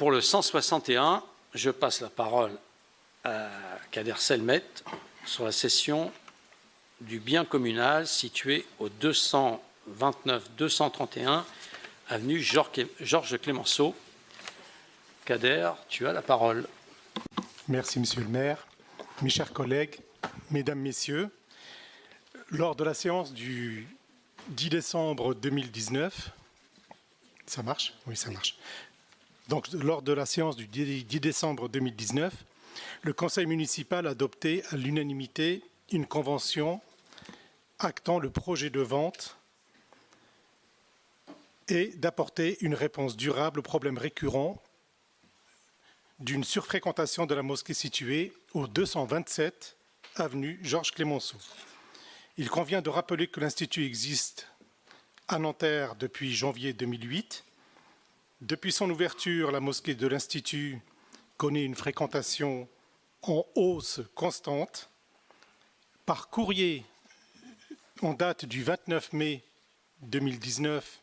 pour le 161, je passe la parole à Kader Selmet sur la cession du bien communal situé au 229-231 avenue Georges Clemenceau. Kader, tu as la parole. Merci, Monsieur le maire. Mes chers collègues, Mesdames, Messieurs, lors de la séance du 10 décembre 2019, ça marche ? Oui, ça marche. Donc, lors de la séance du 10 décembre 2019, le Conseil municipal a adopté à l'unanimité une convention actant le projet de vente et d'apporter une réponse durable aux problèmes récurrents d'une surfréquentation de la mosquée située au 227 avenue Georges Clemenceau. Il convient de rappeler que l'Institut existe à Nanterre depuis janvier 2008. Depuis son ouverture, la mosquée de l'Institut connaît une fréquentation en hausse constante. Par courrier en date du 29 mai 2019,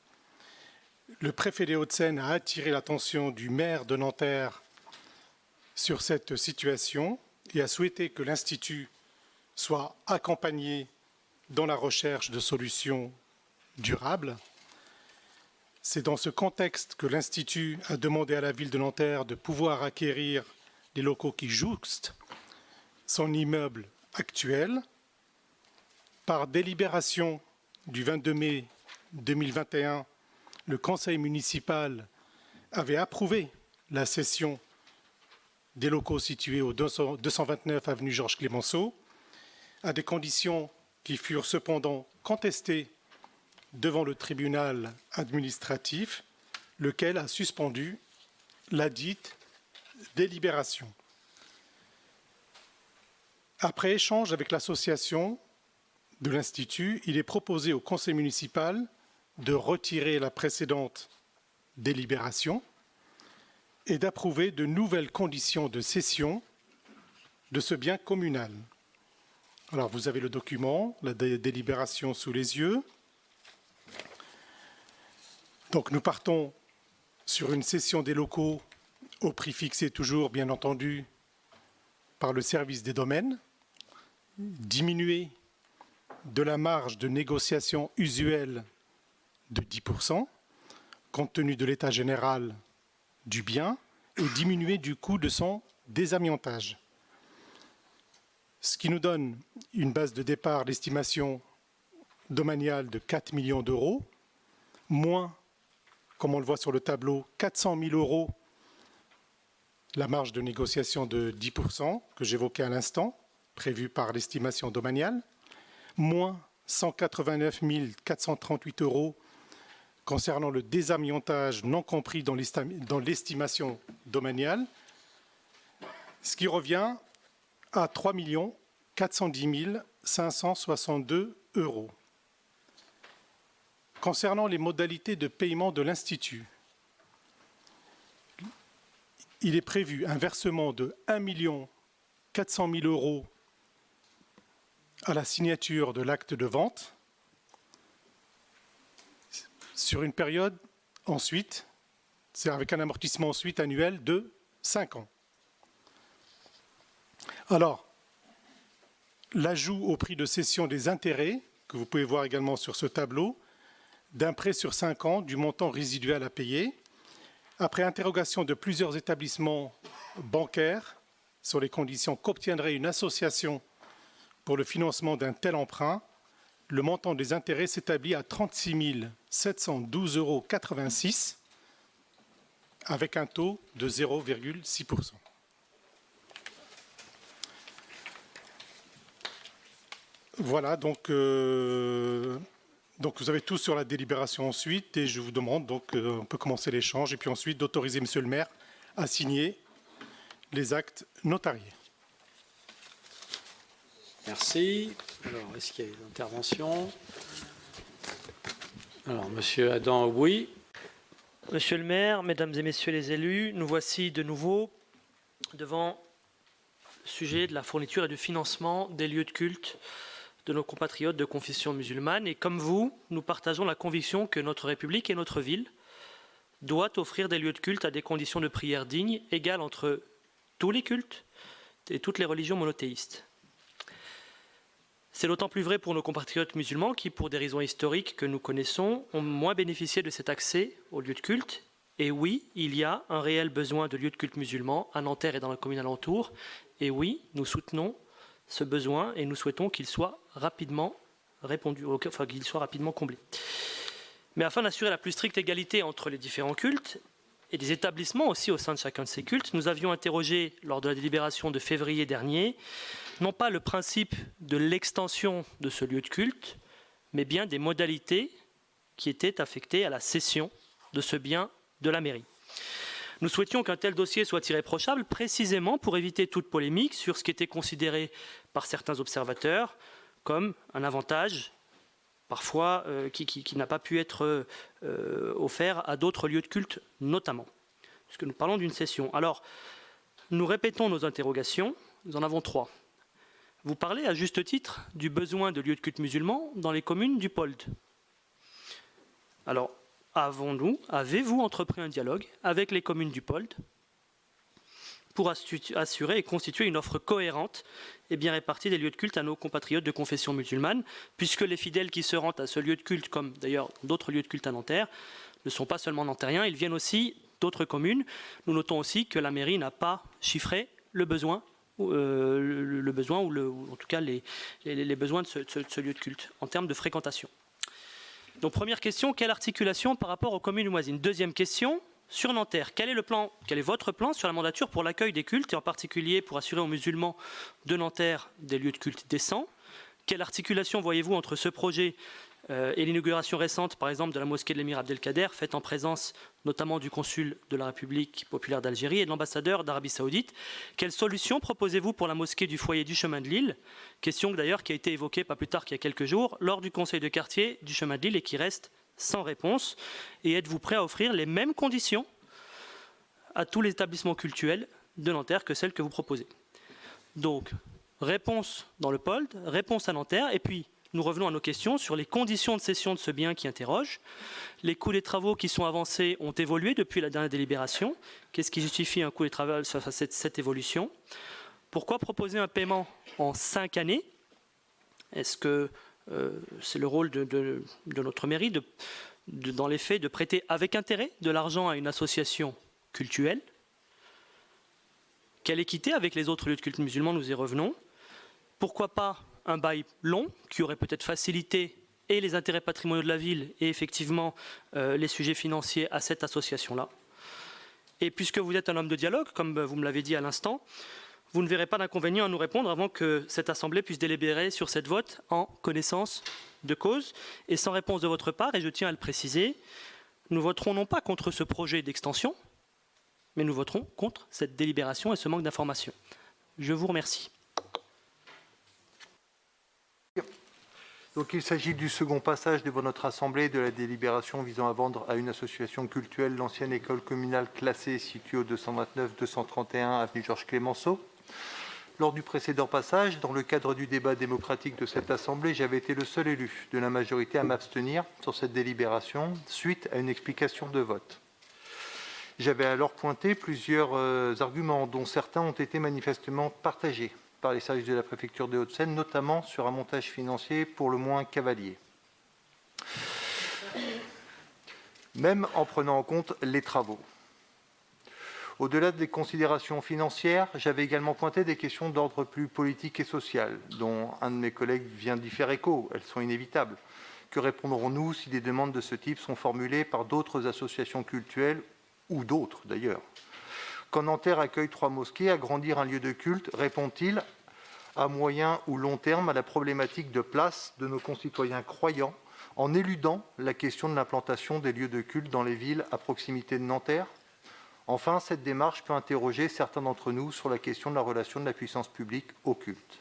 le préfet des Hauts-de-Seine a attiré l'attention du maire de Nanterre sur cette situation et a souhaité que l'Institut soit accompagné dans la recherche de solutions durables. C'est dans ce contexte que l'Institut a demandé à la ville de Nanterre de pouvoir acquérir les locaux qui jouxtent son immeuble actuel. Par délibération du 22 mai 2021, le conseil municipal avait approuvé la cession des locaux situés au 229 avenue Georges Clemenceau, à des conditions qui furent cependant contestées devant le tribunal administratif, lequel a suspendu la dite délibération. Après échange avec l'association de l'Institut, il est proposé au conseil municipal de retirer la précédente délibération et d'approuver de nouvelles conditions de cession de ce bien communal. Alors, vous avez le document, la délibération sous les yeux. Donc, nous partons sur une cession des locaux au prix fixé toujours, bien entendu, par le service des domaines, diminué de la marge de négociation usuelle de 10%, compte tenu de l'état général du bien, et diminué du coût de son désamiantage. Ce qui nous donne une base de départ d'estimation domaniale de 4 millions d'euros, moins, comme on le voit sur le tableau, 400 000 euros, la marge de négociation de 10% que j'évoquais à l'instant, prévue par l'estimation domaniale, moins 189 438 euros concernant le désamiantage non compris dans l'estimation domaniale, ce qui revient à 3 410 562 euros. Concernant les modalités de paiement de l'Institut, il est prévu un versement de 1 400 000 euros à la signature de l'acte de vente, sur une période ensuite, c'est avec un amortissement ensuite annuel de 5 ans. Alors, l'ajout au prix de cession des intérêts, que vous pouvez voir également sur ce tableau, d'un prêt sur 5 ans du montant résiduel à payer, après interrogation de plusieurs établissements bancaires sur les conditions qu'obtiendrait une association pour le financement d'un tel emprunt, le montant des intérêts s'établit à 36 712,86 euros avec un taux de 0,6%. Voilà, donc vous avez tout sur la délibération ensuite et je vous demande, on peut commencer l'échange et puis ensuite d'autoriser Monsieur le maire à signer les actes notariés. Merci. Alors, est-ce qu'il y a des interventions? Alors, Monsieur Adam, oui. Monsieur le maire, mesdames et messieurs les élus, nous voici de nouveau devant le sujet de la fourniture et du financement des lieux de culte de nos compatriotes de confession musulmane. Et comme vous, nous partageons la conviction que notre République et notre ville doit offrir des lieux de culte à des conditions de prière dignes, égales entre tous les cultes et toutes les religions monothéistes. C'est d'autant plus vrai pour nos compatriotes musulmans qui, pour des raisons historiques que nous connaissons, ont moins bénéficié de cet accès aux lieux de culte. Et oui, il y a un réel besoin de lieux de culte musulmans à Nanterre et dans la commune alentour. Et oui, nous soutenons ce besoin et nous souhaitons qu'il soit rapidement qu'il soit rapidement comblé. Mais afin d'assurer la plus stricte égalité entre les différents cultes et des établissements aussi au sein de chacun de ces cultes, nous avions interrogé lors de la délibération de février dernier, non pas le principe de l'extension de ce lieu de culte, mais bien des modalités qui étaient affectées à la cession de ce bien de la mairie. Nous souhaitions qu'un tel dossier soit irréprochable précisément pour éviter toute polémique sur ce qui était considéré par certains observateurs comme un avantage parfois qui n'a pas pu être offert à d'autres lieux de culte notamment, puisque nous parlons d'une cession. Alors, nous répétons nos interrogations, nous en avons 3. Vous parlez à juste titre du besoin de lieux de culte musulmans dans les communes du POLD. Alors, avez-vous entrepris un dialogue avec les communes du POLD pour assurer et constituer une offre cohérente et bien répartie des lieux de culte à nos compatriotes de confession musulmane, puisque les fidèles qui se rendent à ce lieu de culte, comme d'ailleurs d'autres lieux de culte à Nanterre, ne sont pas seulement nantériens, ils viennent aussi d'autres communes. Nous notons aussi que la mairie n'a pas chiffré le besoin ou en tout cas les besoins de ce lieu de culte en termes de fréquentation. Donc première question, quelle articulation par rapport aux communes voisines? Deuxième question, sur Nanterre, quel est votre plan sur la mandature pour l'accueil des cultes et en particulier pour assurer aux musulmans de Nanterre des lieux de culte décents? Quelle articulation voyez-vous entre ce projet et l'inauguration récente, par exemple, de la mosquée de l'émir Abdelkader, faite en présence notamment du consul de la République populaire d'Algérie et de l'ambassadeur d'Arabie Saoudite? Quelle solution proposez-vous pour la mosquée du foyer du chemin de Lille? Question d'ailleurs qui a été évoquée pas plus tard qu'il y a quelques jours lors du conseil de quartier du chemin de Lille et qui reste sans réponse. Et êtes-vous prêt à offrir les mêmes conditions à tous les établissements cultuels de Nanterre que celles que vous proposez? Donc, réponse dans le POLD, réponse à Nanterre, et puis nous revenons à nos questions sur les conditions de cession de ce bien qui interrogent. Les coûts des travaux qui sont avancés ont évolué depuis la dernière délibération. Qu'est-ce qui justifie un coût des travaux sur cette évolution? Pourquoi proposer un paiement en 5 années? Est-ce que c'est le rôle de notre mairie, dans les faits, de prêter avec intérêt de l'argent à une association cultuelle? Quelle équité avec les autres lieux de culte musulmans? Nous y revenons. Pourquoi pas un bail long qui aurait peut-être facilité et les intérêts patrimoniaux de la ville et effectivement les sujets financiers à cette association-là? Et puisque vous êtes un homme de dialogue, comme vous me l'avez dit à l'instant, vous ne verrez pas d'inconvénient à nous répondre avant que cette Assemblée puisse délibérer sur cette vote en connaissance de cause et sans réponse de votre part, et je tiens à le préciser, nous voterons non pas contre ce projet d'extension, mais nous voterons contre cette délibération et ce manque d'information. Je vous remercie. Donc, il s'agit du second passage devant notre Assemblée de la délibération visant à vendre à une association cultuelle l'ancienne école communale classée située au 229-231 avenue Georges Clemenceau. Lors du précédent passage, dans le cadre du débat démocratique de cette Assemblée, j'avais été le seul élu de la majorité à m'abstenir sur cette délibération suite à une explication de vote. J'avais alors pointé plusieurs arguments dont certains ont été manifestement partagés par les services de la préfecture des Hauts-de-Seine, notamment sur un montage financier pour le moins cavalier. Même en prenant en compte les travaux. Au-delà des considérations financières, j'avais également pointé des questions d'ordre plus politique et social, dont un de mes collègues vient d'y faire écho. Elles sont inévitables. Que répondrons-nous si des demandes de ce type sont formulées par d'autres associations cultuelles, ou d'autres d'ailleurs? Quand Nanterre accueille 3 mosquées, agrandir un lieu de culte répond-il à moyen ou long terme à la problématique de place de nos concitoyens croyants en éludant la question de l'implantation des lieux de culte dans les villes à proximité de Nanterre? Enfin, cette démarche peut interroger certains d'entre nous sur la question de la relation de la puissance publique au culte.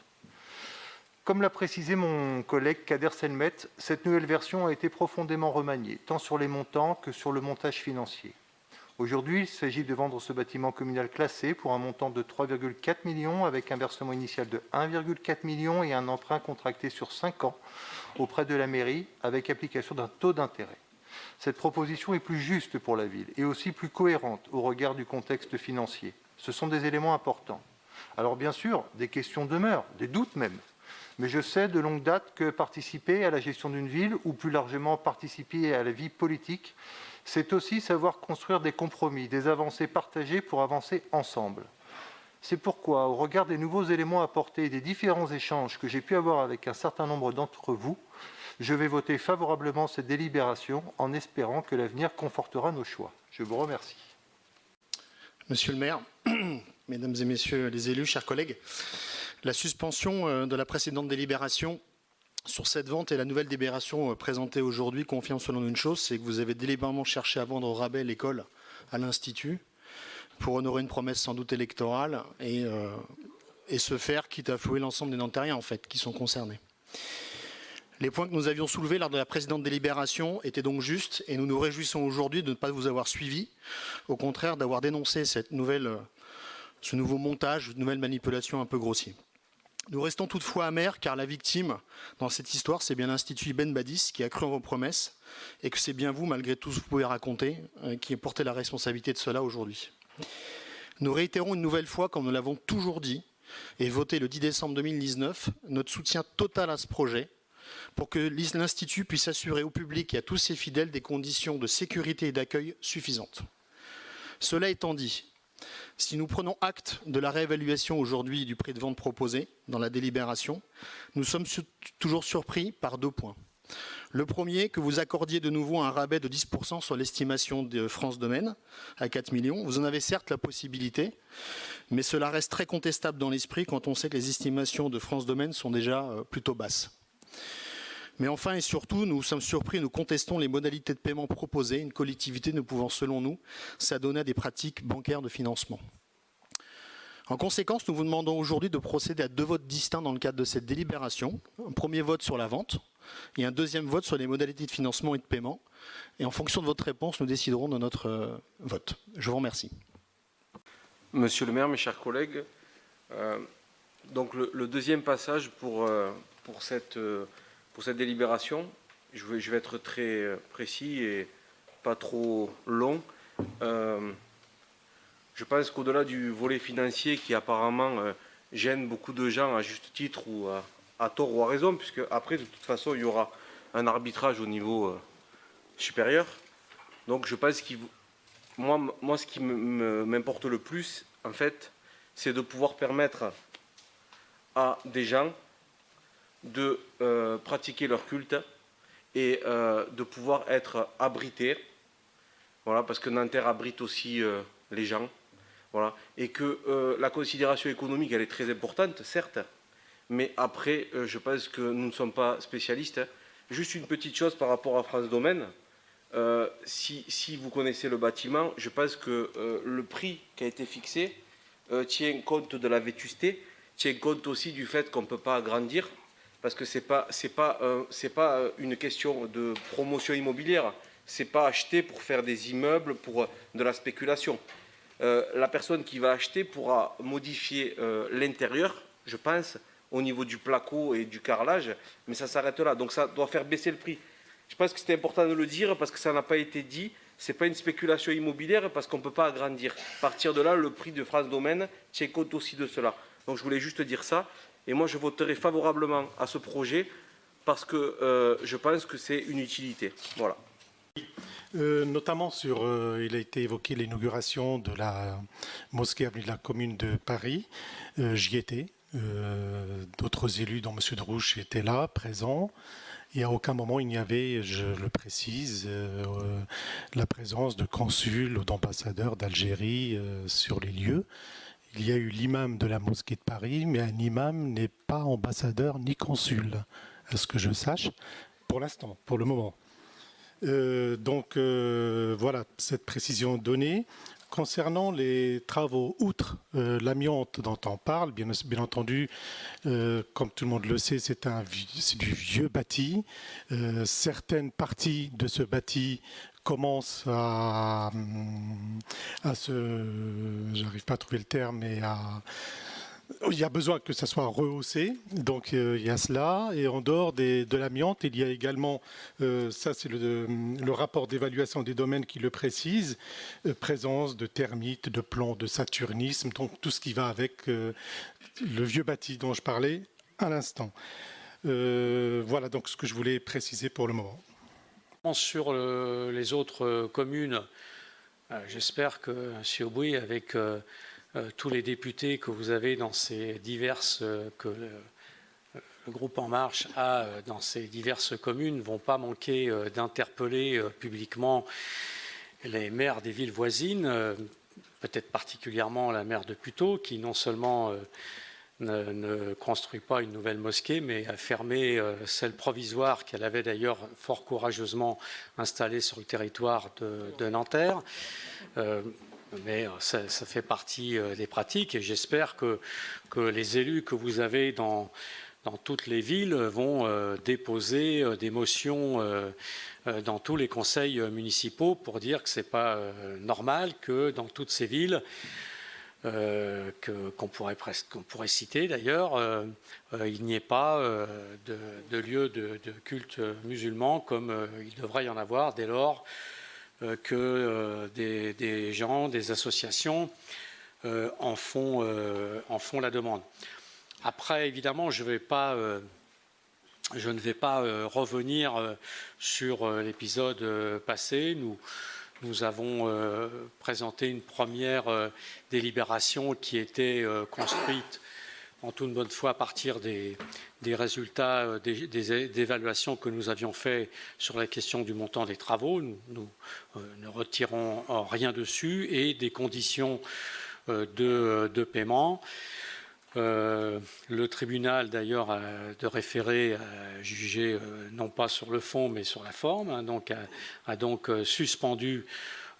Comme l'a précisé mon collègue Kader Selmet, cette nouvelle version a été profondément remaniée, tant sur les montants que sur le montage financier. Aujourd'hui, il s'agit de vendre ce bâtiment communal classé pour un montant de 3,4 millions avec un versement initial de 1,4 million et un emprunt contracté sur 5 ans auprès de la mairie avec application d'un taux d'intérêt. Cette proposition est plus juste pour la ville et aussi plus cohérente au regard du contexte financier. Ce sont des éléments importants. Alors bien sûr, des questions demeurent, des doutes même. Mais je sais de longue date que participer à la gestion d'une ville, ou plus largement participer à la vie politique, c'est aussi savoir construire des compromis, des avancées partagées pour avancer ensemble. C'est pourquoi, au regard des nouveaux éléments apportés et des différents échanges que j'ai pu avoir avec un certain nombre d'entre vous, je vais voter favorablement cette délibération en espérant que l'avenir confortera nos choix. Je vous remercie. Monsieur le maire, mesdames et messieurs les élus, chers collègues, la suspension de la précédente délibération sur cette vente et la nouvelle délibération présentée aujourd'hui confirme selon nous une chose, c'est que vous avez délibérément cherché à vendre au rabais l'école à l'Institut pour honorer une promesse sans doute électorale et se faire, quitte à flouer l'ensemble des Nantériens en fait, qui sont concernés. Les points que nous avions soulevés lors de la précédente délibération étaient donc justes et nous nous réjouissons aujourd'hui de ne pas vous avoir suivis, au contraire d'avoir dénoncé ce nouveau montage, une nouvelle manipulation un peu grossier. Nous restons toutefois amers car la victime dans cette histoire, c'est bien l'Institut Ben Badis qui a cru en vos promesses et que c'est bien vous, malgré tout ce que vous pouvez raconter, qui portez la responsabilité de cela aujourd'hui. Nous réitérons une nouvelle fois, comme nous l'avons toujours dit et voté le 10 décembre 2019, notre soutien total à ce projet pour que l'Institut puisse assurer au public et à tous ses fidèles des conditions de sécurité et d'accueil suffisantes. Cela étant dit, si nous prenons acte de la réévaluation aujourd'hui du prix de vente proposé dans la délibération, nous sommes toujours surpris par 2 points. Le premier, que vous accordiez de nouveau un rabais de 10% sur l'estimation de France Domaine à 4 millions. Vous en avez certes la possibilité, mais cela reste très contestable dans l'esprit quand on sait que les estimations de France Domaine sont déjà plutôt basses. Mais enfin et surtout, nous sommes surpris, nous contestons les modalités de paiement proposées, une collectivité ne pouvant, selon nous, s'adonner à des pratiques bancaires de financement. En conséquence, nous vous demandons aujourd'hui de procéder à 2 votes distincts dans le cadre de cette délibération. Un premier vote sur la vente et un deuxième vote sur les modalités de financement et de paiement. Et en fonction de votre réponse, nous déciderons de notre vote. Je vous remercie. Monsieur le maire, mes chers collègues, donc le deuxième passage pour cette délibération, je vais être très précis et pas trop long. Je pense qu'au-delà du volet financier qui apparemment gêne beaucoup de gens à juste titre ou à tort ou à raison, puisque après de toute façon il y aura un arbitrage au niveau supérieur. Donc je pense que moi ce qui m'importe le plus en fait, c'est de pouvoir permettre à des gens de pratiquer leur culte et de pouvoir être abrités, voilà, parce que Nanterre abrite aussi les gens, voilà, et que la considération économique elle est très importante, certes, mais après je pense que nous ne sommes pas spécialistes. Juste une petite chose par rapport à France Domaine, si vous connaissez le bâtiment, je pense que le prix qui a été fixé tient compte de la vétusté, tient compte aussi du fait qu'on ne peut pas agrandir, parce que c'est pas une question de promotion immobilière, c'est pas acheter pour faire des immeubles, pour de la spéculation. La personne qui va acheter pourra modifier l'intérieur, je pense, au niveau du placo et du carrelage, mais ça s'arrête là, donc ça doit faire baisser le prix. Je pense que c'était important de le dire parce que ça n'a pas été dit, c'est pas une spéculation immobilière parce qu'on ne peut pas agrandir. À partir de là, le prix de France Domaine tient compte aussi de cela. Donc je voulais juste dire ça. Et moi, je voterai favorablement à ce projet parce que je pense que c'est une utilité. Voilà. Notamment il a été évoqué l'inauguration de la mosquée avenue de la Commune de Paris. J'y étais. D'autres élus, dont M. Drouche, étaient là, présents. Et à aucun moment il n'y avait, je le précise, la présence de consuls ou d'ambassadeurs d'Algérie sur les lieux. Il y a eu l'imam de la mosquée de Paris, mais un imam n'est pas ambassadeur ni consul, à ce que je sache, pour l'instant, pour le moment. Voilà, cette précision donnée. Concernant les travaux, outre l'amiante dont on parle, bien entendu, comme tout le monde le sait, c'est du vieux bâti. Certaines parties de ce bâti commencent j'arrive pas à trouver le terme, mais Il y a besoin que ça soit rehaussé, donc il y a cela. Et en dehors de l'amiante, il y a également, ça c'est le rapport d'évaluation des domaines qui le précise, présence de termites, de plomb, de saturnisme, donc tout ce qui va avec le vieux bâti dont je parlais à l'instant. Voilà donc ce que je voulais préciser pour le moment. Sur les autres communes, j'espère que M. Aubry, avec tous les députés que vous avez dans ces diverses, que le groupe En Marche a dans ces diverses communes, ne vont pas manquer d'interpeller publiquement les maires des villes voisines, peut-être particulièrement la maire de Puteaux, qui non seulement ne construit pas une nouvelle mosquée, mais a fermé celle provisoire qu'elle avait d'ailleurs fort courageusement installée sur le territoire de Nanterre. Mais ça fait partie des pratiques et j'espère que les élus que vous avez dans toutes les villes vont déposer des motions dans tous les conseils municipaux pour dire que ce n'est pas normal que dans toutes ces villes qu'on pourrait citer d'ailleurs, il n'y ait pas de lieu de culte musulman comme il devrait y en avoir dès lors que des gens, des associations en font la demande. Après, évidemment, je ne vais pas revenir sur l'épisode passé. Nous avons présenté une première délibération qui était construite en toute bonne foi à partir des résultats des évaluations que nous avions fait sur la question du montant des travaux. Nous ne retirons rien dessus et des conditions de paiement. Le tribunal d'ailleurs de référé a jugé non pas sur le fond mais sur la forme, hein, donc a donc suspendu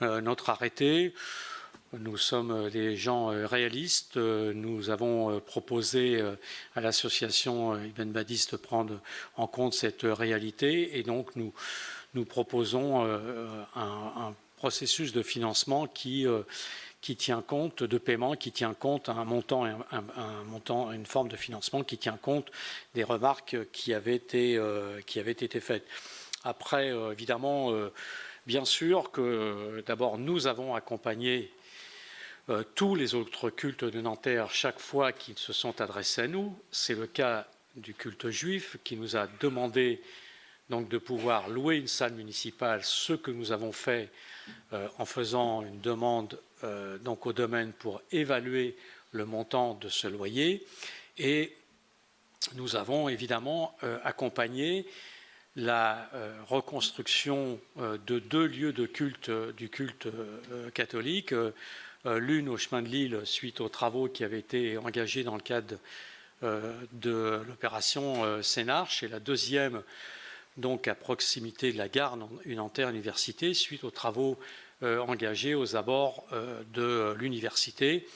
notre arrêté. Nous sommes des gens réalistes. Nous avons proposé à l'association Ibn Badis de prendre en compte cette réalité et donc nous proposons un processus de financement qui tient compte de paiement, qui tient compte un montant, une forme de financement qui tient compte des remarques qui avaient été faites. Après, évidemment, bien sûr que d'abord nous avons accompagné tous les autres cultes de Nanterre chaque fois qu'ils se sont adressés à nous. C'est le cas du culte juif qui nous a demandé donc de pouvoir louer une salle municipale, ce que nous avons fait en faisant une demande donc au domaine pour évaluer le montant de ce loyer. Et nous avons évidemment accompagné la reconstruction de 2 lieux de culte du culte catholique, l'une au chemin de Lille suite aux travaux qui avaient été engagés dans le cadre de l'opération Sénarche, et la deuxième donc à proximité de la gare Nanterre Université suite aux travaux engagés aux abords de l'université.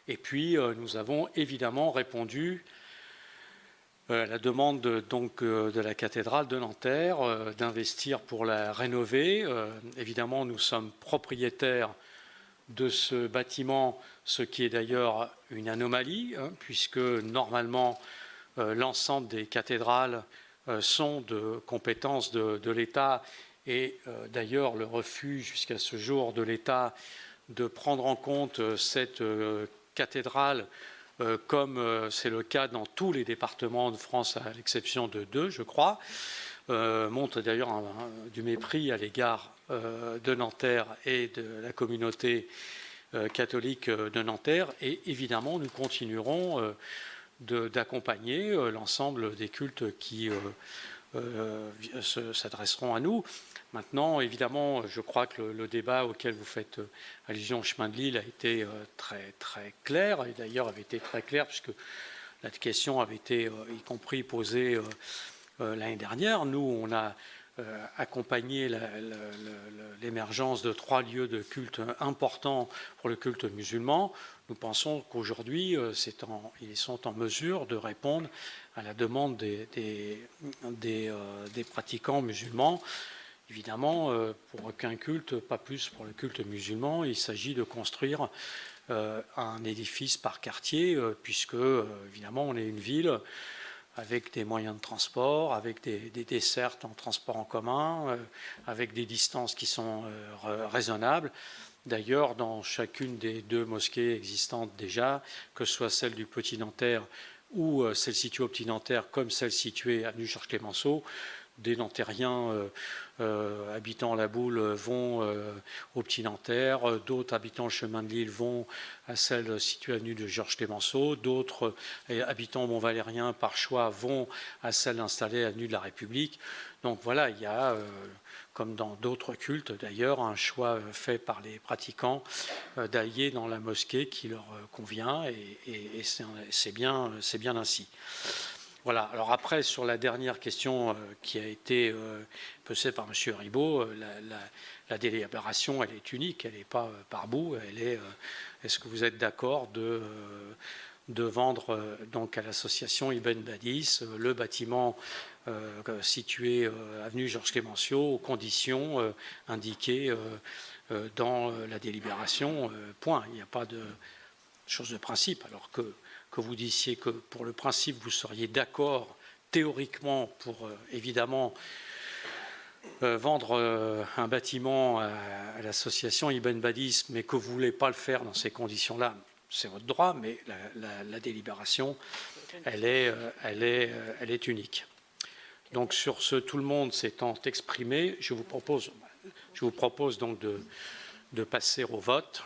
Et puis nous avons évidemment répondu à la demande donc de la cathédrale de Nanterre d'investir pour la rénover. Évidemment, nous sommes propriétaires de ce bâtiment, ce qui est d'ailleurs une anomalie, hein, puisque normalement l'ensemble des cathédrales sont de compétence de l'État et d'ailleurs le refus jusqu'à ce jour de l'État de prendre en compte cette cathédrale comme c'est le cas dans tous les départements de France à l'exception de 2, je crois, montre d'ailleurs du mépris à l'égard de Nanterre et de la communauté catholique de Nanterre. Et évidemment, nous continuerons d'accompagner l'ensemble des cultes qui s'adresseront à nous. Maintenant, évidemment, je crois que le débat auquel vous faites allusion au chemin de Lille a été très, très clair, et d'ailleurs avait été très clair puisque la question avait été y compris posée l'année dernière. Nous, on a accompagné l'émergence de 3 lieux de culte importants pour le culte musulman. Nous pensons qu'aujourd'hui, ils sont en mesure de répondre à la demande des pratiquants musulmans. Évidemment, pour aucun culte, pas plus pour le culte musulman, il s'agit de construire un édifice par quartier, puisque évidemment on est une ville avec des moyens de transport, avec des dessertes en transport en commun, avec des distances qui sont raisonnables. D'ailleurs, dans chacune des 2 mosquées existantes déjà, que ce soit celle du Petit-Nanterre ou celle située au Petit-Nanterre, comme celle située avenue Georges Clemenceau, des Nantériens habitant la Boule vont au Petit-Nanterre, d'autres habitant le chemin de l'Île vont à celle située avenue de Georges Clemenceau, d'autres habitant Mont-Valérien par choix vont à celle installée avenue de la République. Donc voilà, il y a, comme dans d'autres cultes d'ailleurs, un choix fait par les pratiquants d'allier dans la mosquée qui leur convient, et c'est bien ainsi. Voilà. Alors après, sur la dernière question qui a été posée par M. Ribot, la délibération, elle est unique, elle n'est pas par bout. Est-ce que vous êtes d'accord de vendre donc à l'association Ibn Badis le bâtiment situé avenue Georges Clemenceau aux conditions indiquées dans la délibération, point. Il n'y a pas de chose de principe, alors que vous disiez que pour le principe vous seriez d'accord théoriquement pour évidemment vendre un bâtiment à l'association Ibn Badis, mais que vous ne voulez pas le faire dans ces conditions-là, c'est votre droit, mais la délibération, elle est unique. Donc sur ce, tout le monde s'étant exprimé, je vous propose donc de passer au vote.